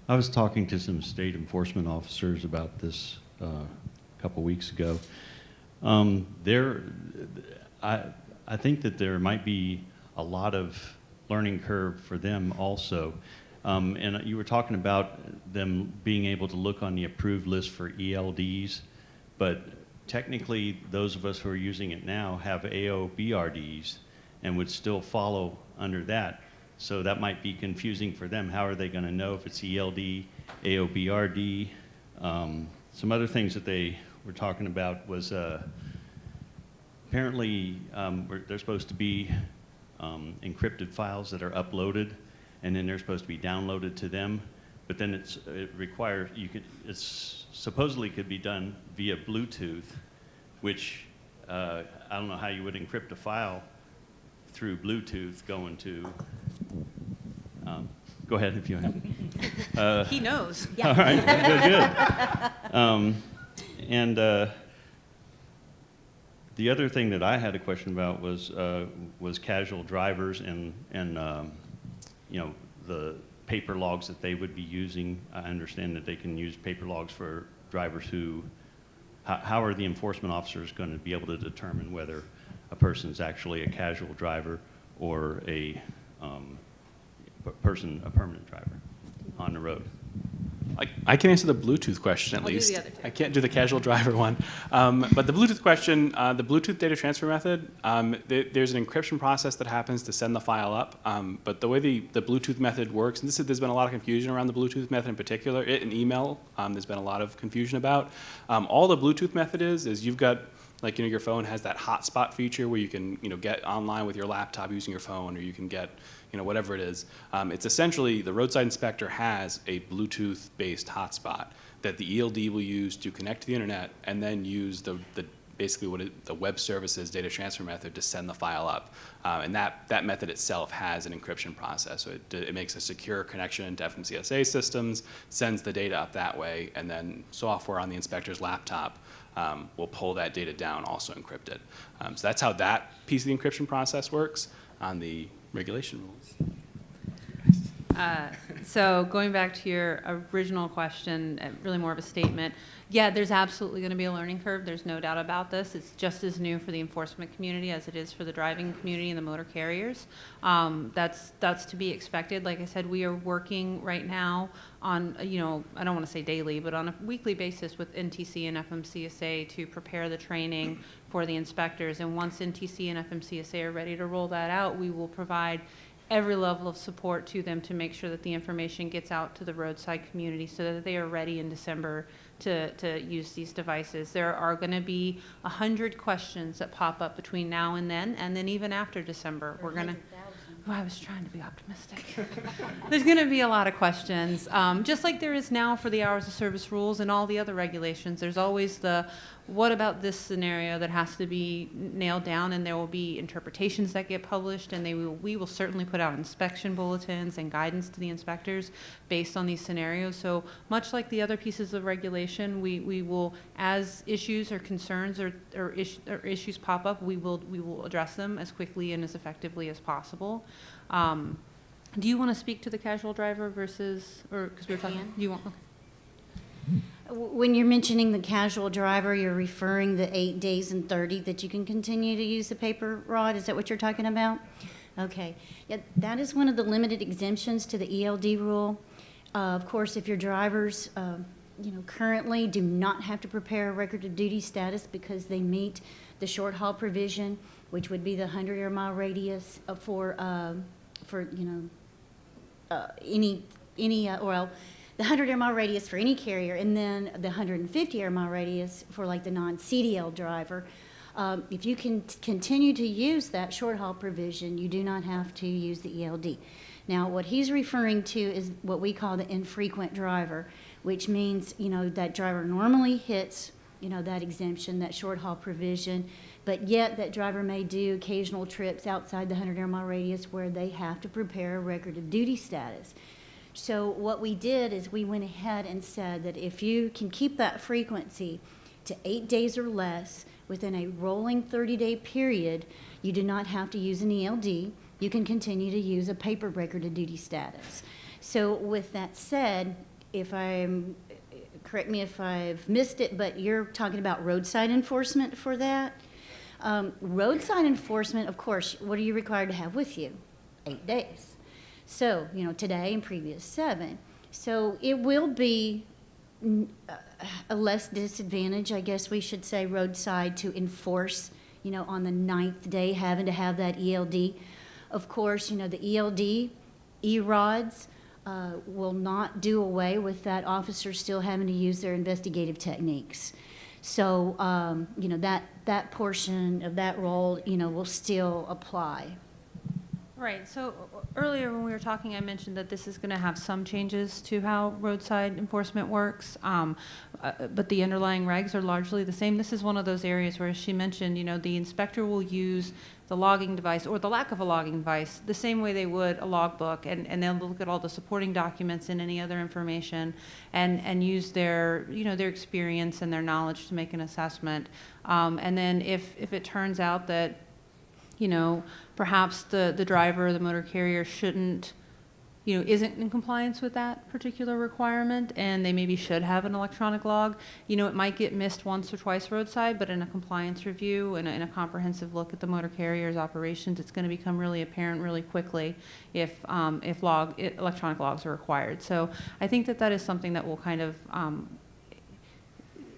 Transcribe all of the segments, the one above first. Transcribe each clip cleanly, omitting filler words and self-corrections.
I was talking to some state enforcement officers about this a couple weeks ago. I think that there might be a lot of learning curve for them also. And you were talking about them being able to look on the approved list for ELDs, but technically those of us who are using it now have AOBRDs and would still follow under that. So that might be confusing for them. How are they going to know if it's ELD, AOBRD? Some other things that they were talking about was apparently there's supposed to be encrypted files that are uploaded, and then they're supposed to be downloaded to them. But then it requires it's supposedly could be done via Bluetooth, which I don't know how you would encrypt a file through Bluetooth going to. Go ahead if you have. He knows. Yeah. All right, good. And the other thing that I had a question about was casual drivers and you know, the paper logs that they would be using. I understand that they can use paper logs for drivers who. How are the enforcement officers going to be able to determine whether a person's actually a casual driver or a permanent driver on the road? I can answer the Bluetooth question at least. Do the other two. I can't do the casual driver one. But the Bluetooth question, the Bluetooth data transfer method, there's an encryption process that happens to send the file up. But the way the Bluetooth method works, and there's been a lot of confusion around the Bluetooth method in particular, it and email, there's been a lot of confusion about. All the Bluetooth method is you've got, like, your phone has that hotspot feature where you can, get online with your laptop using your phone, or you can get, whatever it is. It's essentially the roadside inspector has a Bluetooth-based hotspot that the ELD will use to connect to the internet, and then use basically the web services data transfer method to send the file up. And that method itself has an encryption process. So it makes a secure connection into FMCSA systems, sends the data up that way, and then software on the inspector's laptop will pull that data down, also encrypted. So that's how that piece of the encryption process works on the regulation rules. So going back to your original question, really more of a statement, yeah, there's absolutely going to be a learning curve. There's no doubt about this. It's just as new for the enforcement community as it is for the driving community and the motor carriers. That's to be expected. Like I said, we are working right now on, I don't want to say daily, but on a weekly basis with NTC and FMCSA to prepare the training for the inspectors. And once NTC and FMCSA are ready to roll that out, we will provide every level of support to them to make sure that the information gets out to the roadside community so that they are ready in December to use these devices. There are going to be 100 questions that pop up between now and then even after December. We're going to. Well, I was trying to be optimistic. There's going to be a lot of questions, just like there is now for the hours of service rules and all the other regulations. There's always the, what about this scenario that has to be nailed down, and there will be interpretations that get published, and we will certainly put out inspection bulletins and guidance to the inspectors based on these scenarios. So much like the other pieces of regulation, we will, as issues or concerns or issues pop up, we will address them as quickly and as effectively as possible. Do you want to speak to the casual driver versus, or because we were talking? Do you want? Okay. When you're mentioning the casual driver, you're referring the 8 days and 30 that you can continue to use the paper rod. Is that what you're talking about? Okay. Yeah, that is one of the limited exemptions to the ELD rule. Of course, if your drivers, currently do not have to prepare a record of duty status because they meet the short haul provision, which would be the 100 air mile radius for the 100 air mile radius for any carrier, and then the 150 air mile radius for like the non-CDL driver. If you can continue to use that short haul provision, you do not have to use the ELD. Now, what he's referring to is what we call the infrequent driver, which means, that driver normally hits, that exemption, that short haul provision, but yet that driver may do occasional trips outside the 100 air mile radius where they have to prepare a record of duty status. So what we did is we went ahead and said that if you can keep that frequency to 8 days or less within a rolling 30-day period, you do not have to use an ELD. You can continue to use a paper record of duty status. So with that said, correct me if I've missed it, but you're talking about roadside enforcement for that? Roadside enforcement, of course, what are you required to have with you? 8 days. So, today and previous 7. So it will be a less disadvantage, I guess we should say, roadside to enforce, on the 9th day having to have that ELD. Of course, the ELD, E-rods, will not do away with that officer still having to use their investigative techniques. So, that portion of that role, will still apply. Right, so earlier when we were talking, I mentioned that this is going to have some changes to how roadside enforcement works, but the underlying regs are largely the same. This is one of those areas where, as she mentioned, the inspector will use the logging device or the lack of a logging device the same way they would a logbook, and they'll look at all the supporting documents and any other information and use their, their experience and their knowledge to make an assessment. And then if it turns out that perhaps the driver or the motor carrier shouldn't, isn't in compliance with that particular requirement, and they maybe should have an electronic log, it might get missed once or twice roadside, but in a compliance review and in a comprehensive look at the motor carrier's operations, it's going to become really apparent really quickly if electronic logs are required. So I think that is something that will kind of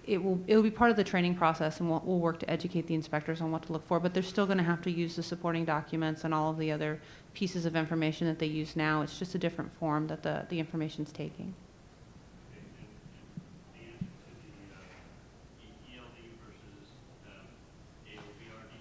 it will be part of the training process, and we'll work to educate the inspectors on what to look for, but they're still going to have to use the supporting documents and all of the other pieces of information that they use now. It's just a different form that the information's taking. The answer to the ELD versus AOBRD?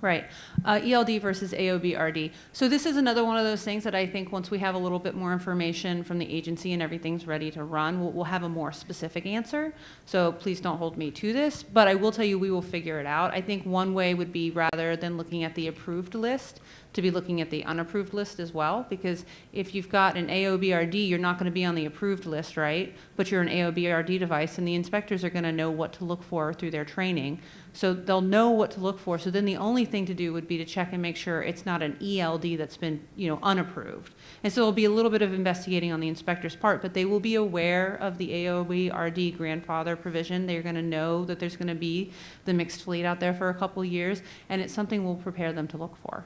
Right, ELD versus AOBRD. So this is another one of those things that I think once we have a little bit more information from the agency and everything's ready to run, we'll have a more specific answer. So please don't hold me to this, but I will tell you we will figure it out. I think one way would be, rather than looking at the approved list, to be looking at the unapproved list as well, because if you've got an AOBRD, you're not going to be on the approved list, right? But you're an AOBRD device, and the inspectors are going to know what to look for through their training. So they'll know what to look for. So then the only thing to do would be to check and make sure it's not an ELD that's been, unapproved. And so it'll be a little bit of investigating on the inspector's part, but they will be aware of the AOBRD grandfather provision. They're going to know that there's going to be the mixed fleet out there for a couple of years, and it's something we'll prepare them to look for.